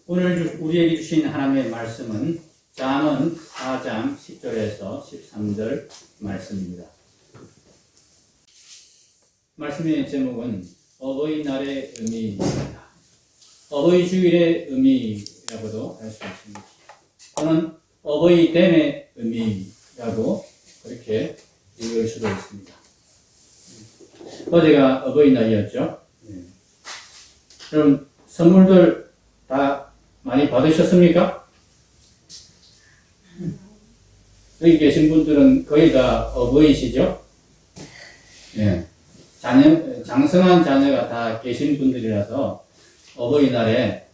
오늘 우리에게 주신 하나님의 말씀은 잠언 4장 10절에서 13절 말씀입니다. 말씀의 제목은 어버이날의 의미입니다. 어버이 주일의 의미라고도 할 수 있습니다. 또는 어버이됨의 의미라고 그렇게 읽을 수도 있습니다. 어제가 어버이날이었죠. 여러분 선물들 다 많이 받으셨습니까? 여기 계신 분들은 거의 다 어버이시죠? 예. 장성한 자녀가 다 계신 분들이라서 어버이날에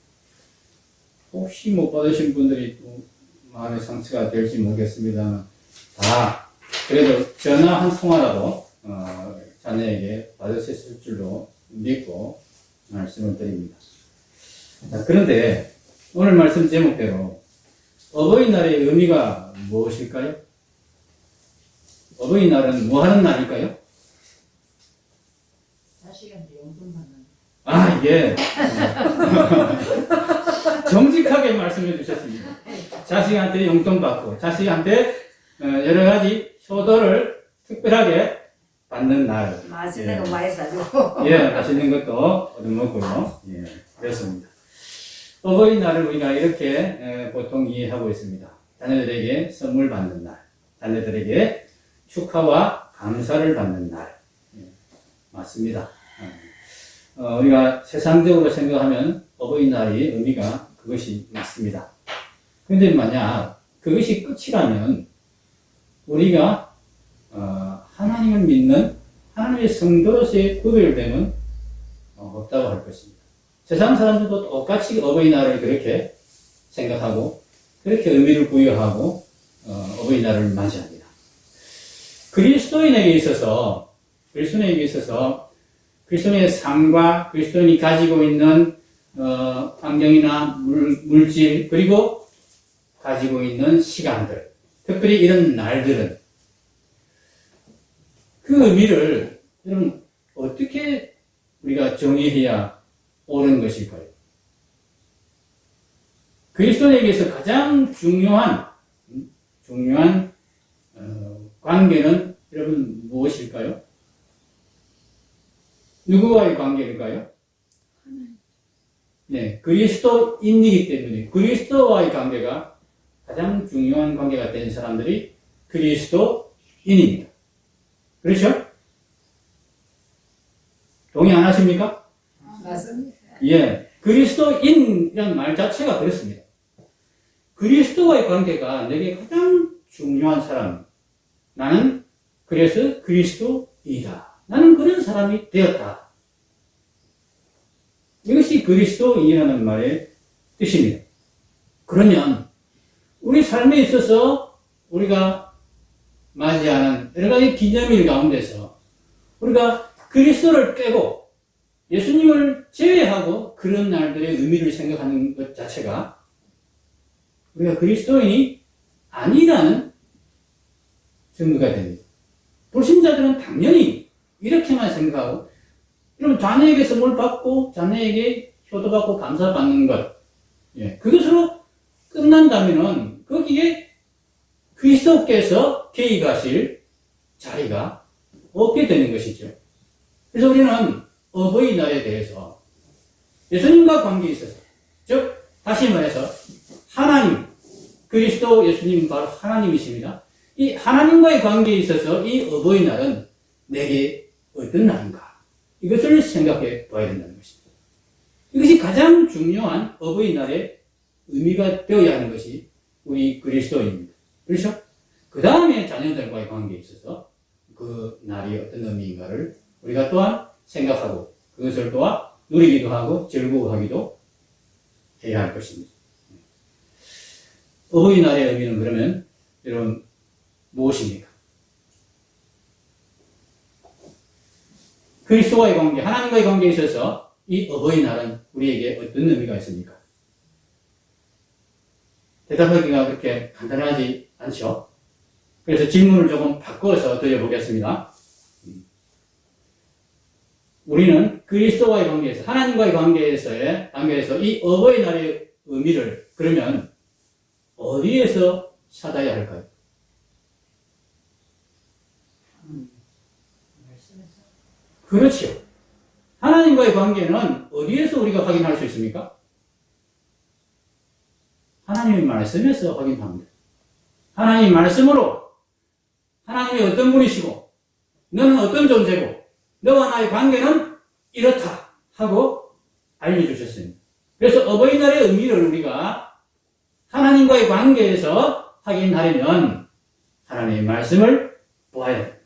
혹시 못 받으신 분들이 또 마음의 상처가 될지 모르겠습니다만 다 그래도 전화 한 통화라도 자녀에게 받으셨을 줄로 믿고 말씀을 드립니다. 자, 그런데 오늘 말씀 제목대로 어버이날의 의미가 무엇일까요? 어버이날은 뭐 하는 날일까요? 자식한테 용돈 받는. 아, 예. 정직하게 말씀해 주셨습니다. 자식한테 용돈 받고, 자식한테 여러 가지 효도를 특별하게 받는 날. 맛있는 거 많이 사주고. 예, 맛있는 것도 얻어먹고요. 예, 그렇습니다. 어버이날을 우리가 이렇게 보통 이해하고 있습니다. 자녀들에게 선물 받는 날, 자녀들에게 축하와 감사를 받는 날. 예, 맞습니다. 우리가 세상적으로 생각하면 어버이날의 의미가 그것이 맞습니다. 그런데 만약 그것이 끝이라면 우리가 하나님을 믿는 하나님의 성도로서의 구별됨은 없다고 할 것입니다. 세상 사람들도 똑같이 어버이날을 그렇게 생각하고 그렇게 의미를 부여하고 어버이날을 맞이합니다. 그리스도인에게 있어서 그리스도인의 삶과 그리스도인이 가지고 있는 환경이나 물질 그리고 가지고 있는 시간들, 특별히 이런 날들은 그 의미를 여러분 어떻게 우리가 정의해야 옳은 것일까요? 그리스도인에게서 가장 중요한 관계는 여러분 무엇일까요? 누구와의 관계일까요? 네, 그리스도인이기 때문에 그리스도와의 관계가 가장 중요한 관계가 된 사람들이 그리스도인입니다. 그렇죠? 동의 안 하십니까? 맞습니다. 예, 그리스도인이라는 말 자체가 그렇습니다. 그리스도와의 관계가 내게 가장 중요한 사람. 나는 그래서 그리스도이다. 나는 그런 사람이 되었다. 이것이 그리스도인이라는 말의 뜻입니다. 그러면 우리 삶에 있어서 우리가 맞이하는 여러 가지 기념일 가운데서 우리가 그리스도를 빼고 예수님을 제외하고 그런 날들의 의미를 생각하는 것 자체가 우리가 그리스도인이 아니라는 증거가 됩니다. 불신자들은 당연히 이렇게만 생각하고 그럼 자녀에게 선물 받고 자녀에게 효도받고 감사받는 것 그것으로 끝난다면은 거기에 그리스도께서 개입하실 자리가 없게 되는 것이죠. 그래서 우리는 어버이날에 대해서 예수님과 관계에 있어서 즉 다시 말해서 하나님 그리스도 예수님 바로 하나님이십니다. 이 하나님과의 관계에 있어서 이 어버이날은 내게 어떤 날인가 이것을 생각해 봐야 된다는 것입니다. 이것이 가장 중요한 어버이날의 의미가 되어야 하는 것이 우리 그리스도인입니다. 그렇죠? 그 다음에 자녀들과의 관계에 있어서 그 날이 어떤 의미인가를 우리가 또한 생각하고 그것을 또한 누리기도 하고 즐거워하기도 해야 할 것입니다. 어버이날의 의미는 그러면 여러분 무엇입니까? 그리스도와의 관계, 하나님과의 관계에 있어서 이 어버이날은 우리에게 어떤 의미가 있습니까? 대답하기가 그렇게 간단하지 않죠? 그래서 질문을 조금 바꿔서 드려보겠습니다. 우리는 그리스도와의 관계에서, 하나님과의 관계에서 이 어버이날의 의미를 그러면 어디에서 찾아야 할까요? 말씀에서. 그렇지요. 하나님과의 관계는 어디에서 우리가 확인할 수 있습니까? 하나님의 말씀에서 확인합니다. 하나님 말씀으로 하나님이 어떤 분이시고 너는 어떤 존재고 너와 나의 관계는 이렇다 하고 알려주셨습니다. 그래서 어버이날의 의미를 우리가 하나님과의 관계에서 확인하려면 하나님의 말씀을 보아야 됩니다.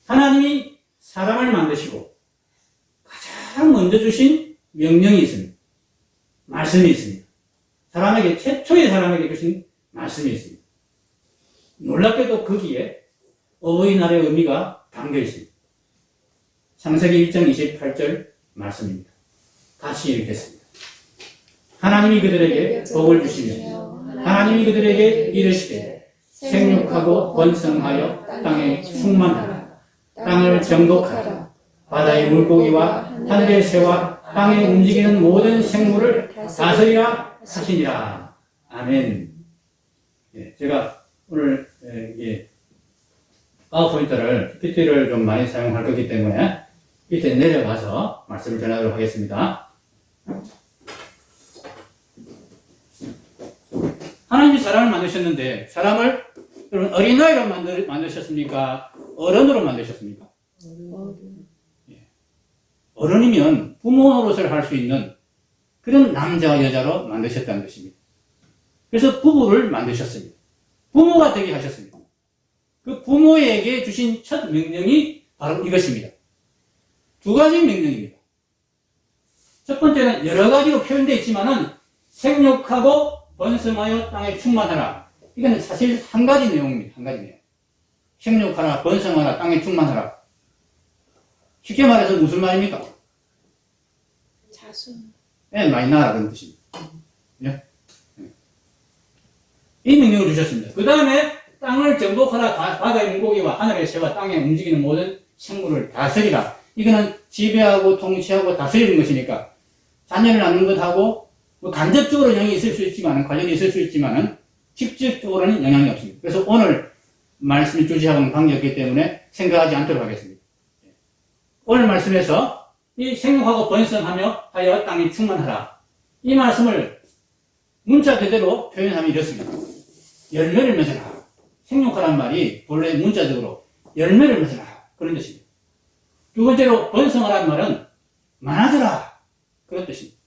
하나님이 사람을 만드시고 가장 먼저 주신 명령이 있습니다. 말씀이 있습니다. 최초의 사람에게 주신 말씀이 있습니다. 놀랍게도 거기에 어버이날의 의미가 담겨 있습니다. 창세기 1장 28절 말씀입니다. 같이 읽겠습니다. 하나님이 그들에게 복을 주시며 하나님이 그들에게 이르시되 생육하고 번성하여 땅에 충만하라. 땅을 정복하라. 바다의 물고기와 하늘의 새와 땅에 움직이는 모든 생물을 다스리라 하시니라. 아멘. 제가 오늘 파워포인트를, PPT를 좀 많이 사용할 거기 때문에 밑에 내려가서 말씀을 전하도록 하겠습니다. 하나님이 사람을 만드셨는데 사람을 여러분 어린아이로 만드셨습니까? 어른으로 만드셨습니까? 어른이면 부모 노릇을 할 수 있는 그런 남자와 여자로 만드셨다는 것입니다. 그래서 부부를 만드셨습니다. 부모가 되게 하셨습니다. 그 부모에게 주신 첫 명령이 바로 이것입니다. 두 가지 명령입니다. 첫 번째는 여러 가지로 표현되어 있지만은 생육하고 번성하여 땅에 충만하라. 이거는 사실 한 가지 내용입니다. 한 가지 내용. 생육하라, 번성하라, 땅에 충만하라. 쉽게 말해서 무슨 말입니까? 자손. 애 많이 낳아라 그런 뜻입니다. 예? 이 명령을 주셨습니다. 그 다음에 땅을 정복하라. 바다의 물고기와 하늘의 새와 땅에 움직이는 모든 생물을 다스리라. 이거는 지배하고 통치하고 다스리는 것이니까 자녀를 낳는 것하고 뭐 간접적으로 영향이 있을 수 있지만, 관련이 있을 수 있지만은 직접적으로는 영향이 없습니다. 그래서 오늘 말씀 주제하고는 관계없기 때문에 생각하지 않도록 하겠습니다. 오늘 말씀에서 이 생육하고 번성하며 하여 땅이 충만하라. 이 말씀을 문자 그대로 표현하면 이렇습니다. 열매를 맺어라. 생육하란 말이 본래 문자적으로 열매를 맺어라. 그런 뜻입니다. 두 번째로 번성하란 말은 많아져라. 그런 뜻입니다.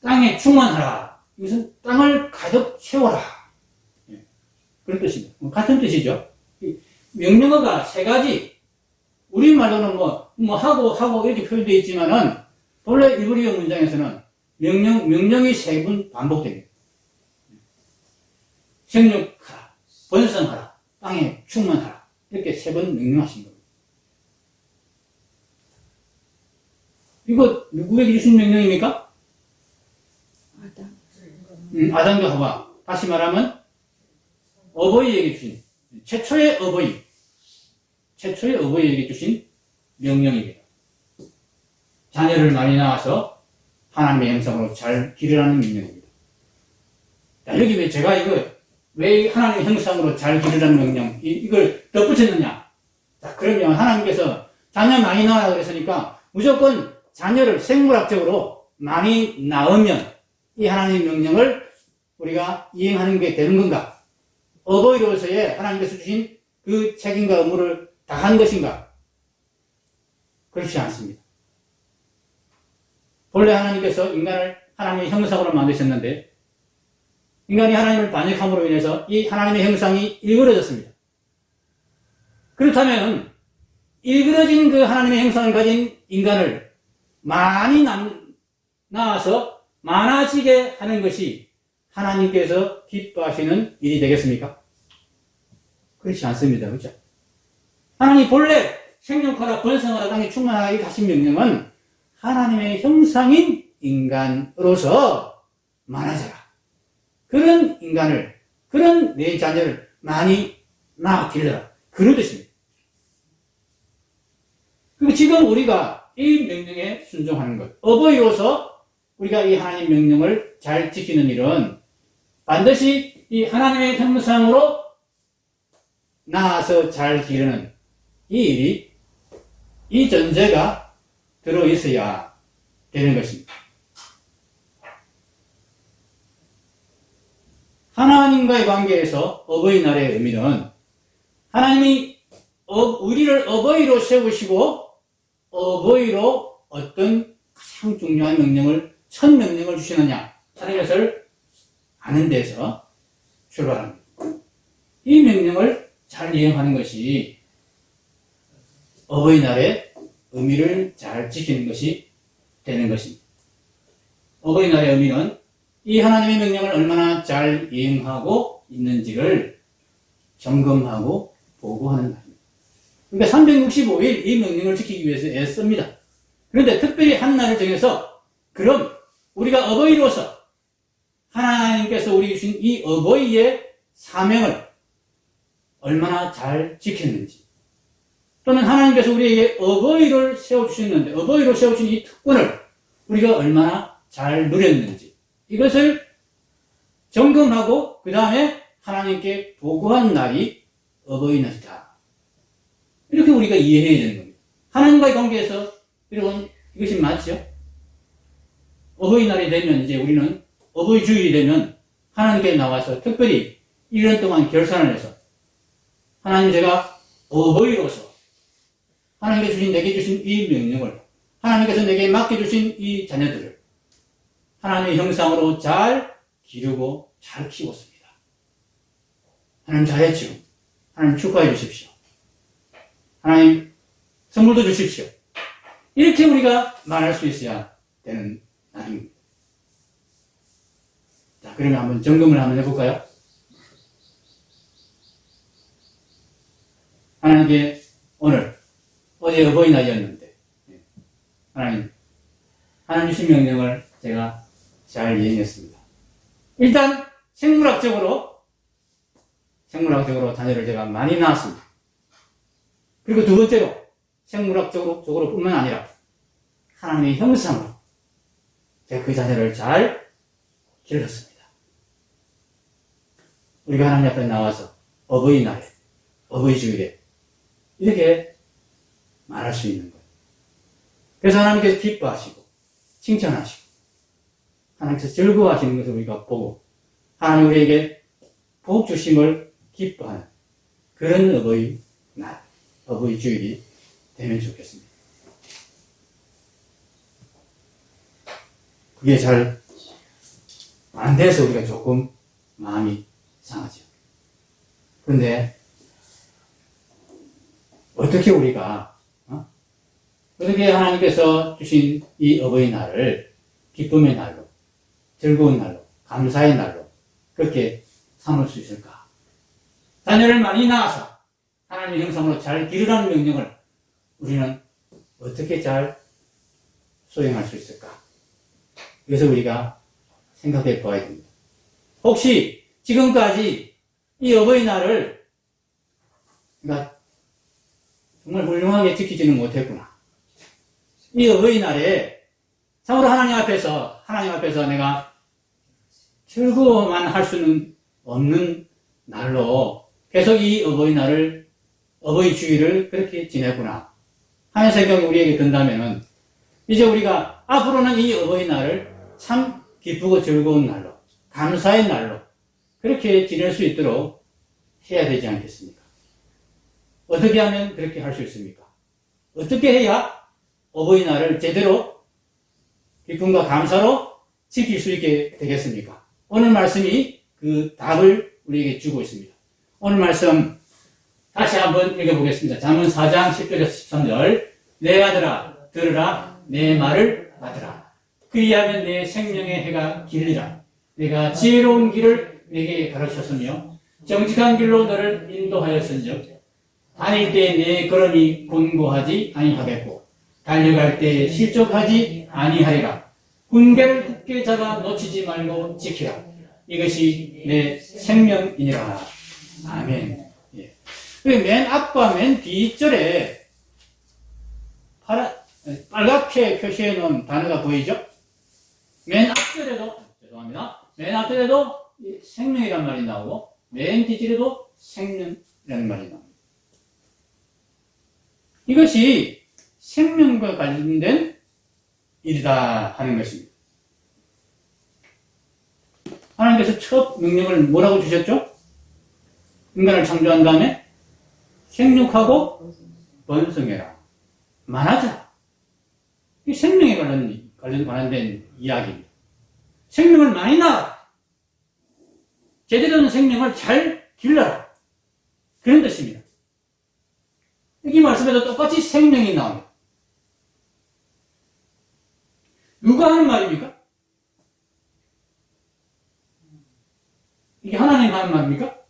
땅에 충만하라. 이것은 땅을 가득 채워라. 그런 뜻입니다. 같은 뜻이죠. 명령어가 세 가지. 우리말로는 하고 이렇게 표현되어 있지만은 본래 이브리어 문장에서는 명령이 세 번 반복됩니다. 생육하라, 번성하라, 땅에 충만하라. 이렇게 세 번 명령하신 겁니다. 이거 누구에게 주신 명령입니까? 아담. 아담과 하와. 다시 말하면 어버이에게 주신, 최초의 어버이에게 주신 명령입니다. 자녀를 많이 낳아서 하나님의 형상으로 잘 기르라는 명령입니다. 자, 여기 왜 하나님의 형상으로 잘 기르라는 명령, 이걸 덧붙였느냐? 자, 그러면 하나님께서 자녀 많이 낳으라고 그랬으니까 무조건 자녀를 생물학적으로 많이 낳으면 이 하나님의 명령을 우리가 이행하는 게 되는 건가? 어버이로서의 하나님께서 주신 그 책임과 의무를 다한 것인가? 그렇지 않습니다. 본래 하나님께서 인간을 하나님의 형상으로 만드셨는데 인간이 하나님을 반역함으로 인해서 이 하나님의 형상이 일그러졌습니다. 그렇다면 일그러진 그 하나님의 형상을 가진 인간을 많이 낳아서 많아지게 하는 것이 하나님께서 기뻐하시는 일이 되겠습니까? 그렇지 않습니다. 그렇죠? 하나님 본래 생육하라, 번성하라, 땅에 충만하라 이 하신 명령은 하나님의 형상인 인간으로서 많아져라. 그런 인간을, 그런 내 자녀를 많이 낳아 길러라. 그런 뜻입니다. 그리고 지금 우리가 이 명령에 순종하는 것, 어버이로서 우리가 이 하나님 명령을 잘 지키는 일은 반드시 이 하나님의 형상으로 나아서 잘 기르는 이 일이, 이 전제가 들어있어야 되는 것입니다. 하나님과의 관계에서 어버이날의 의미는 하나님이 우리를 어버이로 세우시고 어버이로 어떤 가장 중요한 명령을, 첫 명령을 주시느냐 하는 것을 아는 데서 출발합니다. 이 명령을 잘 이행하는 것이 어버이날의 의미를 잘 지키는 것이 되는 것입니다. 어버이날의 의미는 이 하나님의 명령을 얼마나 잘 이행하고 있는지를 점검하고 보고하는 날입니다. 그러니까 365일 이 명령을 지키기 위해서 애씁니다. 그런데 특별히 한 날을 정해서 그럼 우리가 어버이로서 하나님께서 우리에게 주신 이 어버이의 사명을 얼마나 잘 지켰는지, 또는 하나님께서 우리에게 어버이를 세워주셨는데 어버이로 세워주신 이 특권을 우리가 얼마나 잘 누렸는지, 이것을 점검하고 그 다음에 하나님께 보고한 날이 어버이날이다. 이렇게 우리가 이해해야 되는 겁니다. 하나님과의 관계에서 여러분 이것이 맞죠? 어버이날이 되면 이제 우리는 어버이 주일이 되면 하나님께 나와서 특별히 1년 동안 결산을 해서 하나님, 제가 어버이로서 하나님께서 내게 주신 이 명령을, 하나님께서 내게 맡겨주신 이 자녀들을 하나님의 형상으로 잘 기르고 잘 키웠습니다. 하나님 잘했죠. 하나님 축하해 주십시오. 하나님 선물도 주십시오. 이렇게 우리가 말할 수 있어야 되는 날입니다. 자, 그러면 한번 점검을 한번 해볼까요? 하나님께 오늘, 어제 어버이날이었는데 하나님 주신 명령을 제가 잘 이행했습니다. 일단 생물학적으로 자녀를 제가 많이 낳았습니다. 그리고 두 번째로 생물학적으로 뿐만 아니라 하나님의 형상으로 제가 그 자녀를 잘 길렀습니다. 우리가 하나님 앞에 나와서 어버이날에, 어버이주일에 이렇게 말할 수 있는 거예요. 그래서 하나님께서 기뻐하시고 칭찬하시고 하나님께서 즐거워하시는 것을 우리가 보고 하나님 우리에게 복 주심을 기뻐하는 그런 어버이날, 어버이주일이 되면 좋겠습니다. 그게 잘 안 돼서 우리가 조금 마음이 상하죠. 그런데 어떻게 우리가 어떻게 하나님께서 주신 이 어버이날을 기쁨의 날로, 즐거운 날로, 감사의 날로 그렇게 삼을 수 있을까? 자녀를 많이 낳아서 하나님의 형상으로 잘 기르라는 명령을 우리는 어떻게 잘 수행할 수 있을까? 그래서 우리가 생각해 보아야 됩니다. 혹시 지금까지 이 어버이날을 그러니까 정말 훌륭하게 지키지는 못했구나. 이 어버이날에 참으로 하나님 앞에서 내가 즐거워만 할 수는 없는 날로 계속 이 어버이날을, 어버이주일을 그렇게 지냈구나 하는 생각이 우리에게 든다면은 이제 우리가 앞으로는 이 어버이날을 참 기쁘고 즐거운 날로, 감사의 날로 그렇게 지낼 수 있도록 해야 되지 않겠습니까? 어떻게 하면 그렇게 할 수 있습니까? 어떻게 해야 어버이날을 제대로 기쁨과 감사로 지킬 수 있게 되겠습니까? 오늘 말씀이 그 답을 우리에게 주고 있습니다. 오늘 말씀 다시 한번 읽어보겠습니다. 잠언 4장 10절에서 13절. 내 아들아 들으라, 내 말을 받으라. 그리하면 내 생명의 해가 길리라. 내가 지혜로운 길을 내게 가르쳤으며 정직한 길로 너를 인도하였은즉 다닐 때 내 걸음이 곤고하지 아니하겠고 달려갈 때 실족하지 아니하리라. 군대를 굳게 잡아 놓치지 말고 지키라. 이것이 내 생명이니라. 아멘. 예. 맨 앞과 맨 뒤절에 빨갛게 표시해 놓은 단어가 보이죠? 맨 앞절에도, 죄송합니다. 맨 앞절에도 생명이란 말이 나오고, 맨 뒷줄에도 생명이라는 말이 나옵니다. 이것이 생명과 관련된 일이다 하는 것입니다. 하나님께서 첫 명령을 뭐라고 주셨죠? 인간을 창조한 다음에 생육하고 번성해라. 많아져라. 이 생명에 관련된 이야기입니다. 생명을 많이 낳아라. 제대로 된 생명을 잘 길러라. 그런 뜻입니다. 이 말씀에도 똑같이 생명이 나옵니다. 누가 하는 말입니까? 이게 하나님이 하는 말입니까?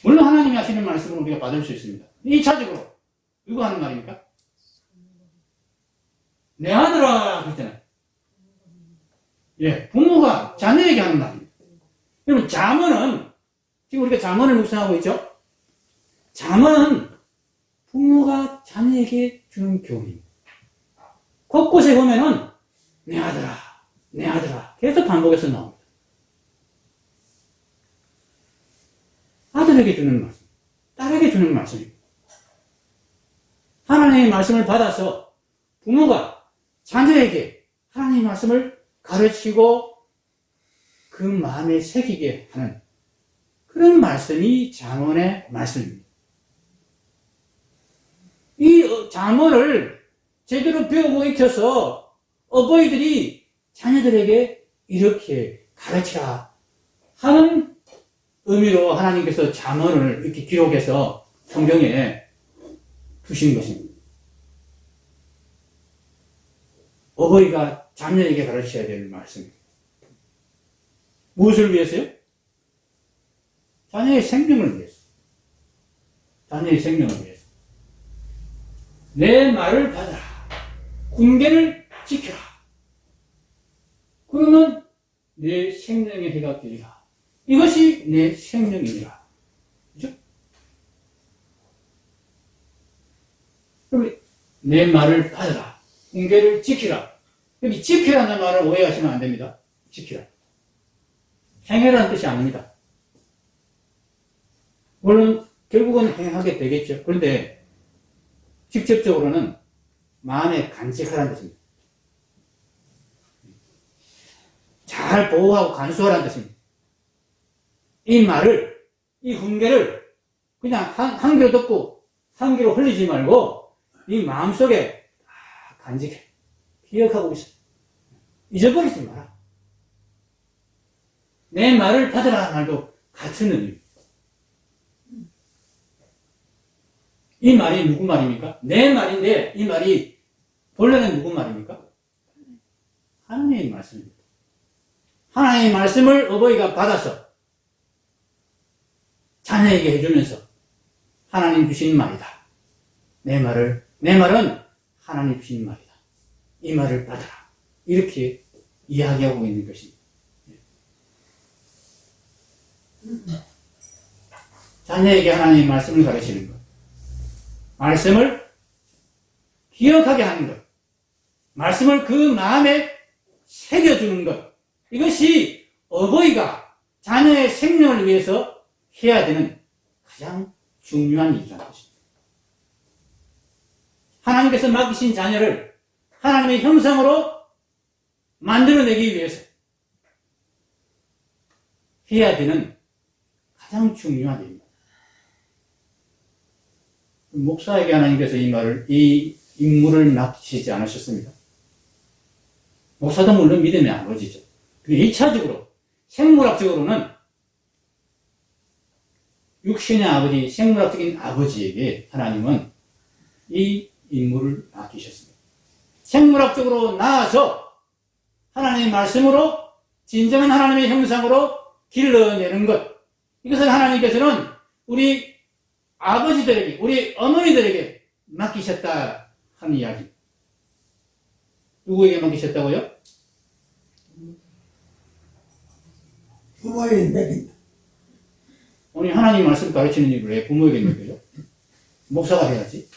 물론 하나님이 하시는 말씀을 우리가 받을 수 있습니다. 2차적으로 누가 하는 말입니까? 내 아들아 그랬잖아요. 예, 부모가 자녀에게 하는 말입니다. 여러분 잠언은 지금 우리가 잠언을 묵상하고 있죠? 잠언은 부모가 자녀에게 주는 교훈입니다. 곳곳에 보면은 내 아들아, 내 아들아 계속 반복해서 나옵니다. 아들에게 주는 말씀, 딸에게 주는 말씀입니다. 하나님의 말씀을 받아서 부모가 자녀에게 하나님의 말씀을 가르치고 그 마음에 새기게 하는 그런 말씀이 잠언의 말씀입니다. 이 잠언을 제대로 배우고 익혀서 어버이들이 자녀들에게 이렇게 가르치라 하는 의미로 하나님께서 잠언을 이렇게 기록해서 성경에 두신 것입니다. 어버이가 자녀에게 가르쳐야 될 말씀입니다. 무엇을 위해서요? 자녀의 생명을 위해서. 자녀의 생명을 위해서. 내 말을 받아라. 군계를 지켜라. 그러면 내 생명의 해가 되리라. 이것이 내 생명이니라. 그죠? 그럼 내 말을 받아라. 군계를 지키라. 여기 지키라는 말을 오해하시면 안 됩니다. 지키라. 행해라는 뜻이 아닙니다. 물론 결국은 행하게 되겠죠. 그런데 직접적으로는 마음에 간직하라는 뜻입니다. 잘 보호하고 간수하라는 뜻입니다. 이 말을, 이 훈계를 그냥 한 귀로 듣고 한 귀로 흘리지 말고 이 마음속에 간직해. 기억하고 있어. 잊어버리지 마라. 내 말을 받으라 말도 같은 의미입니다. 이 말이 누구 말입니까? 내 말인데 이 말이 본래는 누구 말입니까? 하나님의 말씀입니다. 하나님의 말씀을 어버이가 받아서 자녀에게 해주면서 하나님 주신 말이다. 내 말은 하나님 주신 말이다. 이 말을 받아라. 이렇게 이야기하고 있는 것입니다. 자녀에게 하나님의 말씀을 가르치는 것. 말씀을 기억하게 하는 것. 말씀을 그 마음에 새겨주는 것. 이것이 어버이가 자녀의 생명을 위해서 해야 되는 가장 중요한 일이라는 것입니다. 하나님께서 맡기신 자녀를 하나님의 형상으로 만들어내기 위해서 해야 되는 가장 중요한 일입니다. 목사에게 하나님께서 이 임무를 맡기시지 않으셨습니다. 목사도 물론 믿음의 아버지죠. 근데 2차적으로, 생물학적으로는 육신의 아버지, 생물학적인 아버지에게 하나님은 이 임무를 맡기셨습니다. 생물학적으로 나아서 하나님의 말씀으로 진정한 하나님의 형상으로 길러내는 것. 이것을 하나님께서는 우리 아버지들에게, 우리 어머니들에게 맡기셨다 하는 이야기. 누구에게 맡기셨다고요? 부모에게 맡긴다. 오늘 하나님 말씀 가르치는 일을 왜 부모에게 맡겨요? 목사가 해야지.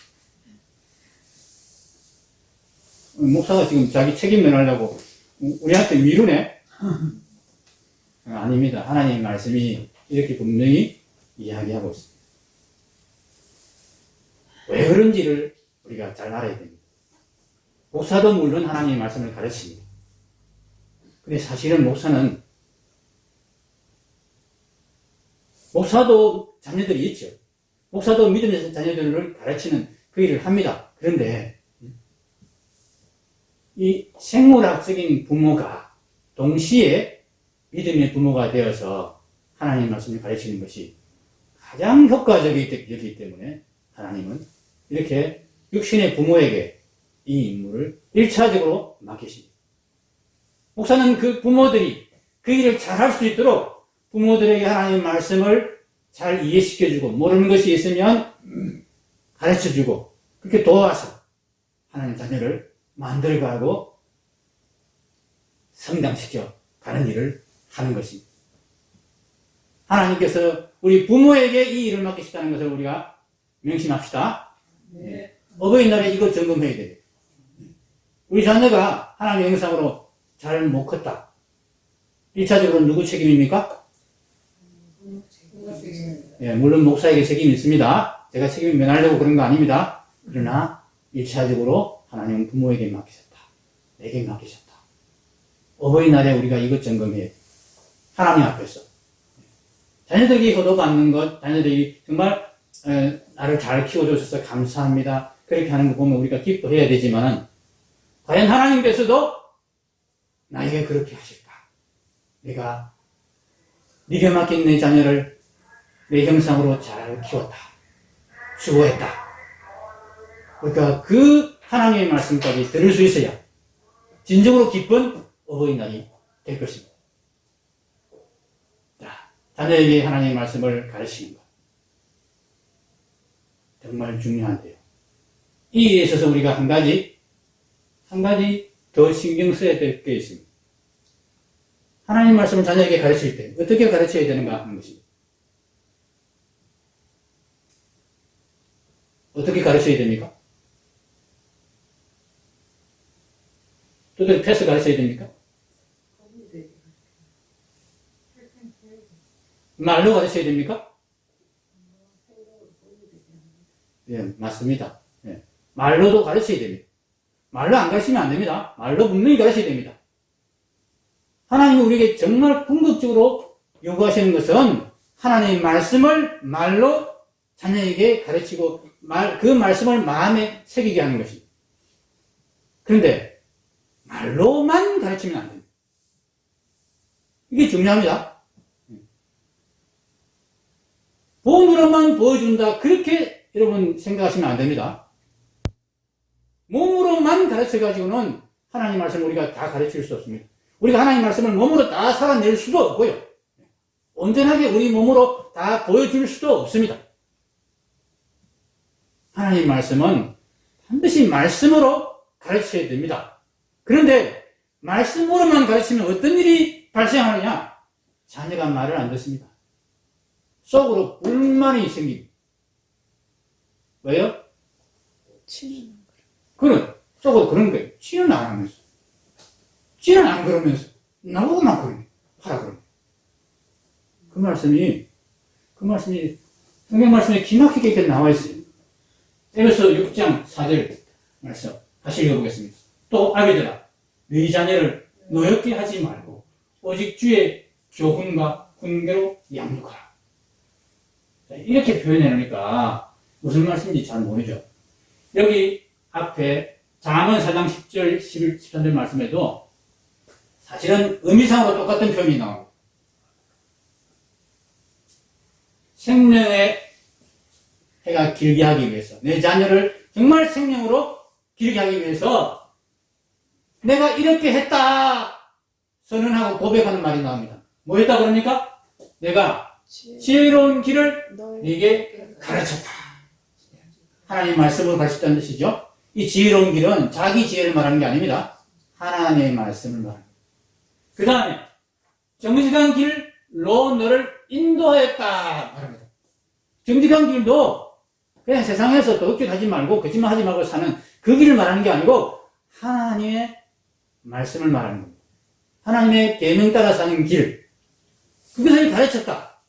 목사가 지금 자기 책임 면하려고 우리한테 미루네? 아닙니다. 하나님의 말씀이 이렇게 분명히 이야기하고 있습니다. 왜 그런지를 우리가 잘 알아야 됩니다. 목사도 물론 하나님의 말씀을 가르칩니다. 근데 사실은 목사도 자녀들이 있죠. 목사도 믿음의 자녀들을 가르치는 그 일을 합니다. 그런데 이 생물학적인 부모가 동시에 믿음의 부모가 되어서 하나님의 말씀을 가르치는 것이 가장 효과적이기 때문에 하나님은 이렇게 육신의 부모에게 이 임무를 1차적으로 맡기십니다. 목사는 그 부모들이 그 일을 잘 할 수 있도록 부모들에게 하나님의 말씀을 잘 이해시켜주고 모르는 것이 있으면 가르쳐주고 그렇게 도와서 하나님 자녀를 만들어가고 성장시켜 가는 일을 하는 것입니다. 하나님께서 우리 부모에게 이 일을 맡기시다는 것을 우리가 명심합시다. 네. 어버이날에 이거 점검해야 돼요. 우리 자녀가 하나님의 형상으로 잘 못 컸다. 1차적으로 누구 책임입니까? 예, 물론 목사에게 책임이 있습니다. 제가 책임을 면하려고 그런 거 아닙니다. 그러나 1차적으로 하나님은 부모에게 맡기셨다. 내게 맡기셨다. 어버이날에 우리가 이것 점검해야 돼. 하나님 앞에서. 자녀들이 효도받는 것, 자녀들이 정말 나를 잘 키워주셔서 감사합니다. 그렇게 하는 거 보면 우리가 기뻐해야 되지만 과연 하나님께서도 나에게 그렇게 하실까? 내가 네게 맡긴 내 자녀를 내 형상으로 잘 키웠다. 수고했다. 그러니까 그 하나님의 말씀까지 들을 수 있어야 진정으로 기쁜 어버이날이 될 것입니다. 자, 자녀에게 하나님의 말씀을 가르치는 것. 정말 중요한데요. 이 일에 있어서 우리가 한 가지 더 신경 써야 될 게 있습니다. 하나님 말씀을 자녀에게 가르칠 때 어떻게 가르쳐야 되는가 하는 것입니다. 어떻게 가르쳐야 됩니까? 또 패스 가르쳐야 됩니까? 말로 가르쳐야 됩니까? 예, 맞습니다. 예. 말로도 가르쳐야 됩니다. 말로 안 가르치면 안 됩니다. 말로 분명히 가르쳐야 됩니다. 하나님이 우리에게 정말 궁극적으로 요구하시는 것은 하나님의 말씀을 말로 자녀에게 가르치고 그 말씀을 마음에 새기게 하는 것입니다. 그런데 말로만 가르치면 안 됩니다. 이게 중요합니다. 몸으로만 보여준다. 그렇게 여러분 생각하시면 안 됩니다. 몸으로만 가르쳐가지고는 하나님 말씀을 우리가 다 가르칠 수 없습니다. 우리가 하나님 말씀을 몸으로 다 살아낼 수도 없고요. 온전하게 우리 몸으로 다 보여줄 수도 없습니다. 하나님 말씀은 반드시 말씀으로 가르쳐야 됩니다. 그런데 말씀으로만 가르치면 어떤 일이 발생하느냐? 자녀가 말을 안 듣습니다. 속으로 불만이 생깁니다. 왜요? 속으로 그런 거예요. 치는 안 하면서. 치는 안 그러면서. 나보고만 그러네. 하라 그러네. 그 말씀이 성경 말씀에 기막히게 이렇게 나와 있어요. 에베소 6장 4절 말씀 다시 읽어보겠습니다. 또 아비들아 너희 자녀를 노엽게 하지 말고 오직 주의 교훈과 훈계로 양육하라. 이렇게 표현해 놓으니까 무슨 말씀인지 잘 모르죠. 여기 앞에 잠언 4장 10절 11, 13절 말씀에도 사실은 의미상으로 똑같은 표현이 나옵니다. 생명의 해가 길게 하기 위해서 내 자녀를 정말 생명으로 길게 하기 위해서 내가 이렇게 했다 선언하고 고백하는 말이 나옵니다. 뭐 했다 그럽니까? 내가 지혜로운 길을 네게 가르쳤다. 하나님 말씀을 가르쳤다는 뜻이죠. 이 지혜로운 길은 자기 지혜를 말하는 게 아닙니다. 하나님의 말씀을 말합니다. 그 다음에 정직한 길로 너를 인도하였다 말합니다. 정직한 길도 그냥 세상에서 도둑질하지 말고 거짓말하지 말고 사는 그 길을 말하는 게 아니고 하나님의 말씀을 말하는 겁니다. 하나님의 계명 따라 사는 길, 그것을 가르쳤다.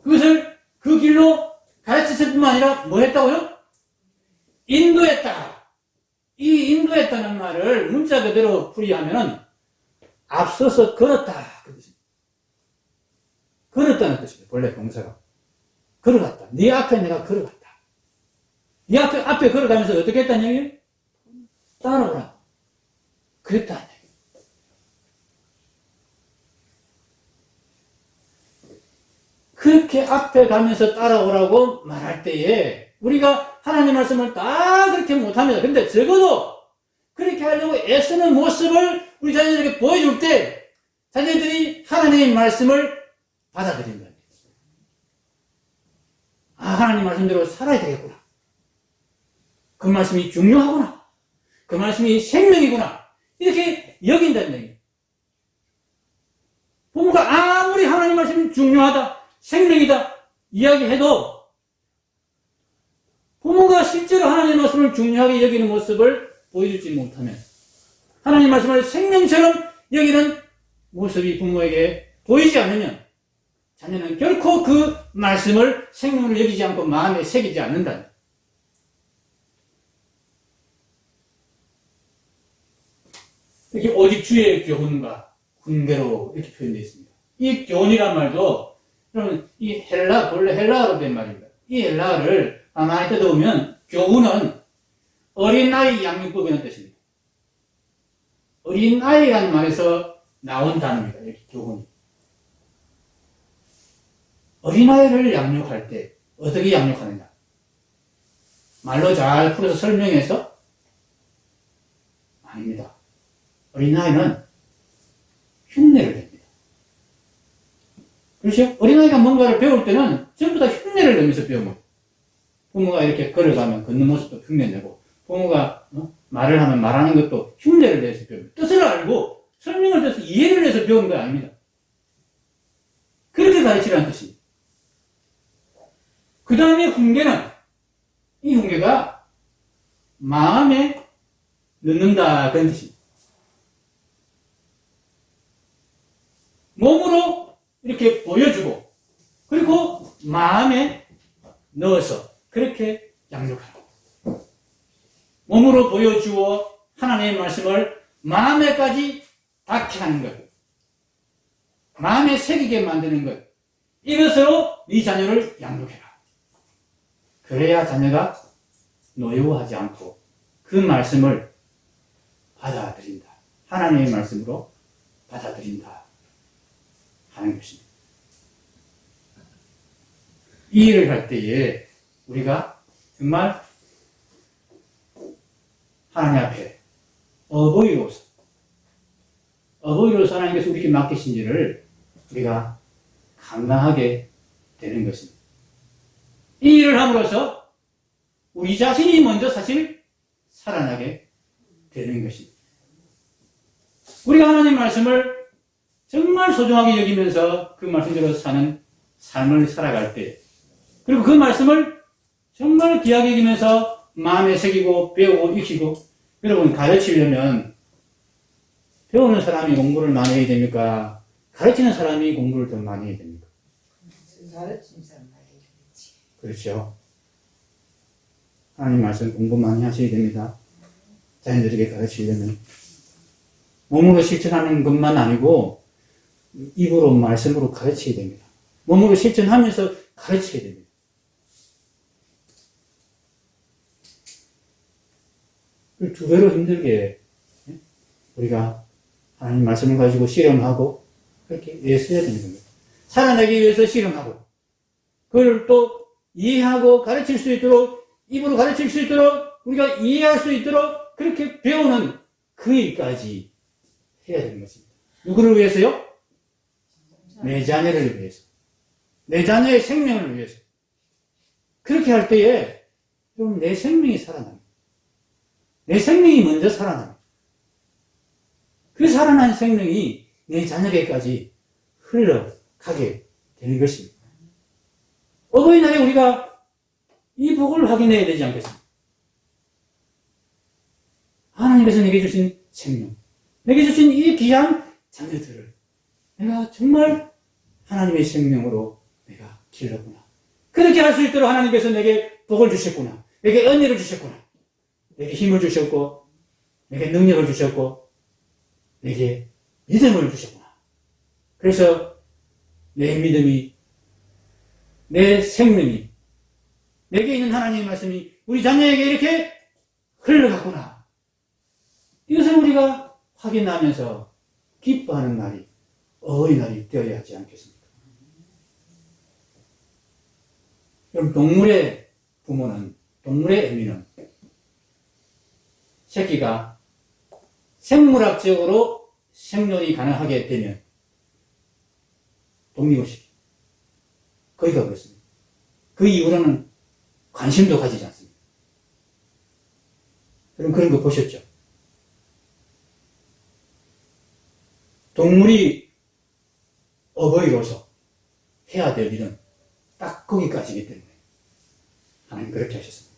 그것을 그 길로 가르쳤을 뿐만 아니라 뭐 했다고요? 인도했다. 이 인도했다는 말을 문자 그대로 풀이하면은 앞서서 걸었다. 그 뜻입니다. 걸었다는 뜻입니다. 본래 동사가. 걸어갔다. 네 앞에 내가 걸어갔다. 네 앞에 걸어가면서 어떻게 했다는 얘기예요? 따라오라. 그랬다는 얘기예요. 그렇게 앞에 가면서 따라오라고 말할 때에 우리가 하나님 말씀을 다 그렇게 못합니다. 근데 적어도 그렇게 하려고 애쓰는 모습을 우리 자녀들에게 보여줄 때 자녀들이 하나님의 말씀을 받아들인다. 아, 하나님 말씀대로 살아야 되겠구나. 그 말씀이 중요하구나. 그 말씀이 생명이구나. 이렇게 여긴다는 얘기예요. 부모가 아무리 하나님 말씀이 중요하다, 생명이다 이야기해도 부모가 실제로 하나님 말씀을 중요하게 여기는 모습을 보여주지 못하면, 하나님 말씀을 생명처럼 여기는 모습이 부모에게 보이지 않으면 자녀는 결코 그 말씀을 생명으로 여기지 않고 마음에 새기지 않는다. 이렇게 오직 주의 교훈과 훈계로 이렇게 표현되어 있습니다. 이 교훈이란 말도 여러분 이 본래 헬라어로 된 말입니다. 이 헬라어를 가만히 뜯어보면 교훈은 어린아이 양육법이라는 뜻입니다. 어린아이라는 말에서 나온 단어입니다. 이렇게 교훈이. 어린아이를 양육할 때 어떻게 양육하느냐? 말로 잘 풀어서 설명해서? 아닙니다. 어린아이는 흉내를 냅니다. 그렇죠? 어린아이가 뭔가를 배울 때는 전부 다 흉내를 내면서 배웁니다. 부모가 이렇게 걸어가면 걷는 모습도 흉내내고, 부모가 말을 하면 말하는 것도 흉내를 내서 배웁니다. 뜻을 알고 설명을 해서 이해를 해서 배우는 거 아닙니다. 그렇게 가르치라는 뜻입니다. 그 다음에 훈계는, 이 훈계가 마음에 넣는다 그런 뜻입니다. 몸으로 이렇게 보여주고 그리고 마음에 넣어서 그렇게 양육하라. 몸으로 보여주어 하나님의 말씀을 마음에까지 닿게 하는 것, 마음에 새기게 만드는 것, 이것으로 네 자녀를 양육해라. 그래야 자녀가 노여워하지 않고 그 말씀을 받아들인다. 하나님의 말씀으로 받아들인다 하는 것입니다. 이 일을 할 때에 우리가 정말 하나님 앞에 어버이로서 하나님께서 우리에게 맡기신 일을 우리가 감당하게 되는 것입니다. 이 일을 함으로써 우리 자신이 먼저 사실 살아나게 되는 것입니다. 우리가 하나님 말씀을 정말 소중하게 여기면서 그 말씀대로 사는 삶을 살아갈 때, 그리고 그 말씀을 정말 귀하게 여기면서 마음에 새기고 배우고 익히고, 여러분 가르치려면 배우는 사람이 공부를 많이 해야 됩니까? 가르치는 사람이 공부를 더 많이 해야 됩니까? 가르치는 사람 많이 해야지. 그렇죠. 하나님 말씀 공부 많이 하셔야 됩니다. 자녀들에게 가르치려면 몸으로 실천하는 것만 아니고 입으로 말씀으로 가르쳐야 됩니다. 몸으로 실천하면서 가르쳐야 됩니다. 두 배로 힘들게 우리가 하나님 말씀을 가지고 실험하고 그렇게 애써야 되는 겁니다. 살아내기 위해서 실험하고 그걸 또 이해하고 가르칠 수 있도록, 입으로 가르칠 수 있도록, 우리가 이해할 수 있도록 그렇게 배우는 그 일까지 해야 되는 것입니다. 누구를 위해서요? 내 자녀를 위해서. 내 자녀의 생명을 위해서. 그렇게 할 때에 그럼 내 생명이 살아납니다. 내 생명이 먼저 살아납니다. 그 살아난 생명이 내 자녀에게까지 흘러가게 되는 것입니다. 어버이날에 우리가 이 복을 확인해야 되지 않겠습니까? 하나님께서 내게 주신 생명, 내게 주신 이 귀한 자녀들을 내가 정말 하나님의 생명으로 내가 길렀구나. 그렇게 할 수 있도록 하나님께서 내게 복을 주셨구나. 내게 은혜를 주셨구나. 내게 힘을 주셨고, 내게 능력을 주셨고, 내게 믿음을 주셨구나. 그래서 내 믿음이, 내 생명이, 내게 있는 하나님의 말씀이 우리 자녀에게 이렇게 흘러갔구나. 이것을 우리가 확인하면서 기뻐하는 날이 어린날이 되어야 하지 않겠습니까? 그럼 동물의 부모는, 동물의 의미는 새끼가 생물학적으로 생존이 가능하게 되면 독립을시키. 거기가 그렇습니다. 그 이후로는 관심도 가지지 않습니다. 그럼 그런 거 보셨죠? 동물이 어버이로서 해야 될 일은 딱 거기까지이기 때문에 하나님 그렇게 하셨습니다.